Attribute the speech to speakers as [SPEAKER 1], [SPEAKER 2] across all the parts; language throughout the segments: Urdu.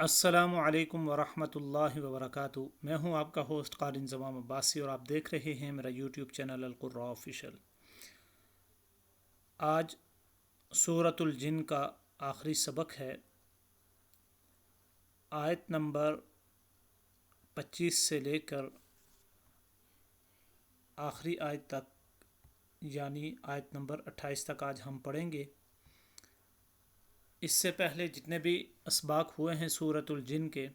[SPEAKER 1] السلام علیکم ورحمۃ اللہ وبرکاتہ۔ میں ہوں آپ کا ہوسٹ قاری انضمام عباسی اور آپ دیکھ رہے ہیں میرا یوٹیوب چینل القرآن آفیشیل۔ آج سورۃ الجن کا آخری سبق ہے۔ آیت نمبر 25 سے لے کر آخری آیت تک یعنی آیت نمبر 28 تک آج ہم پڑھیں گے۔ اس سے پہلے جتنے بھی اسباق ہوئے ہیں سورۃ الجن کے،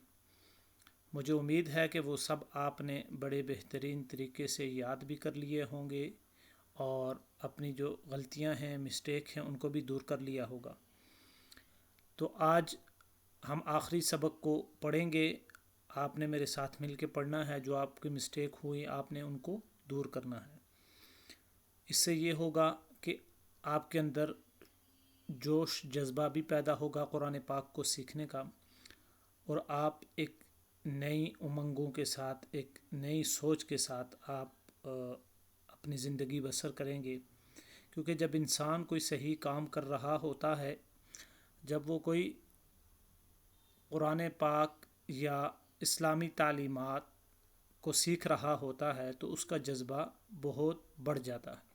[SPEAKER 1] مجھے امید ہے کہ وہ سب آپ نے بڑے بہترین طریقے سے یاد بھی کر لیے ہوں گے اور اپنی جو غلطیاں ہیں، مسٹیک ہیں، ان کو بھی دور کر لیا ہوگا۔ تو آج ہم آخری سبق کو پڑھیں گے۔ آپ نے میرے ساتھ مل کے پڑھنا ہے، جو آپ کی مسٹیک ہوئی آپ نے ان کو دور کرنا ہے۔ اس سے یہ ہوگا کہ آپ کے اندر جوش جذبہ بھی پیدا ہوگا قرآن پاک کو سیکھنے کا، اور آپ ایک نئی امنگوں کے ساتھ، ایک نئی سوچ کے ساتھ آپ اپنی زندگی بسر کریں گے۔ کیونکہ جب انسان کوئی صحیح کام کر رہا ہوتا ہے، جب وہ کوئی قرآن پاک یا اسلامی تعلیمات کو سیکھ رہا ہوتا ہے تو اس کا جذبہ بہت بڑھ جاتا ہے۔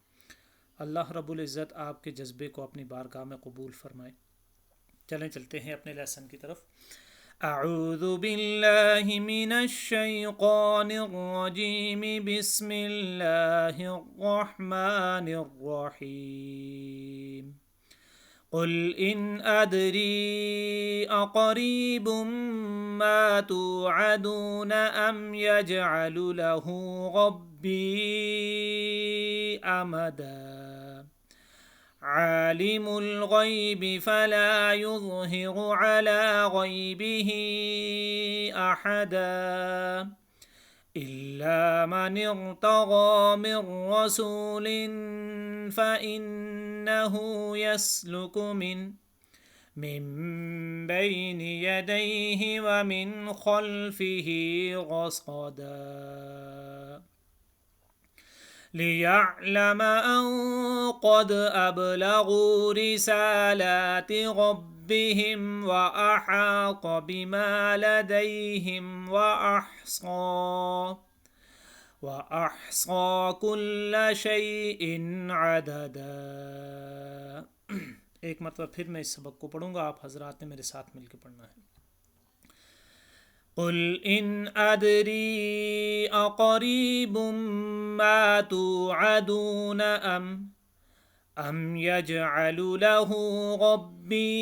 [SPEAKER 1] اللہ رب العزت آپ کے جذبے کو اپنی بارگاہ میں قبول فرمائے۔ چلتے ہیں اپنے لیسن کی طرف۔ اعوذ باللہ من الشیطان الرجیم، بسم اللہ الرحمن الرحیم۔ قل ان ادری اقریب ما توعدون ام یجعل له ربی امدا، عالم الغیب فلا يظہر على غیبه احدا إلا من ارتضى من رسول فإنه يسلك من بين يديه ومن خلفه رصدا ليعلم أن قد أبلغوا رسالات ربهم وأحاط بما لديهم وأحصى كل شيء عددا۔ ایک مرتبہ پھر میں اس سبق کو پڑھوں گا، آپ حضرات نے میرے ساتھ مل کے پڑھنا ہے۔ قل ان ادری اقریب ما توعدون ام یجعل له ربی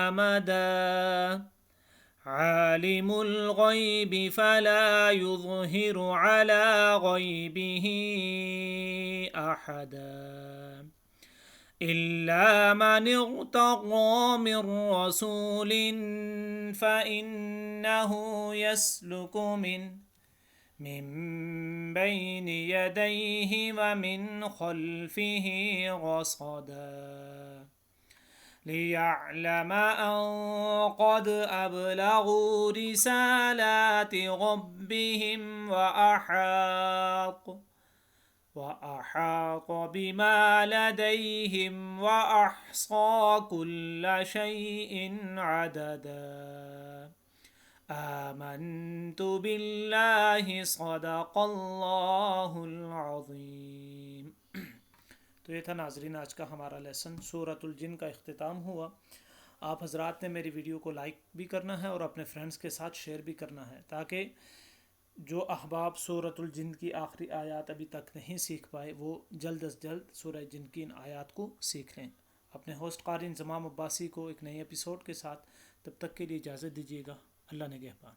[SPEAKER 1] امدا، عالم الغیب فلا يظہر على غیبه احدا إلا من ارتضى من رسول فإنه يسلك من بين يديه ومن خلفه رصدا ليعلم أن قد أبلغوا رسالات ربهم وأحاط بما لديهم وأحصى كل شيء عددا آمنت بالله صدق اللہ العظیم۔ تو یہ تھا ناظرین آج کا ہمارا لیسن۔ سورۃ الجن کا اختتام ہوا۔ آپ حضرات نے میری ویڈیو کو لائک بھی کرنا ہے اور اپنے فرینڈز کے ساتھ شیئر بھی کرنا ہے، تاکہ جو احباب سورۃ الجن کی آخری آیات ابھی تک نہیں سیکھ پائے وہ جلد از جلد سورہ جن کی ان آیات کو سیکھ لیں۔ اپنے ہوسٹ قاری انضمام عباسی کو ایک نئے ایپیسوڈ کے ساتھ تب تک کے لیے اجازت دیجیے گا۔ اللہ نگہبان۔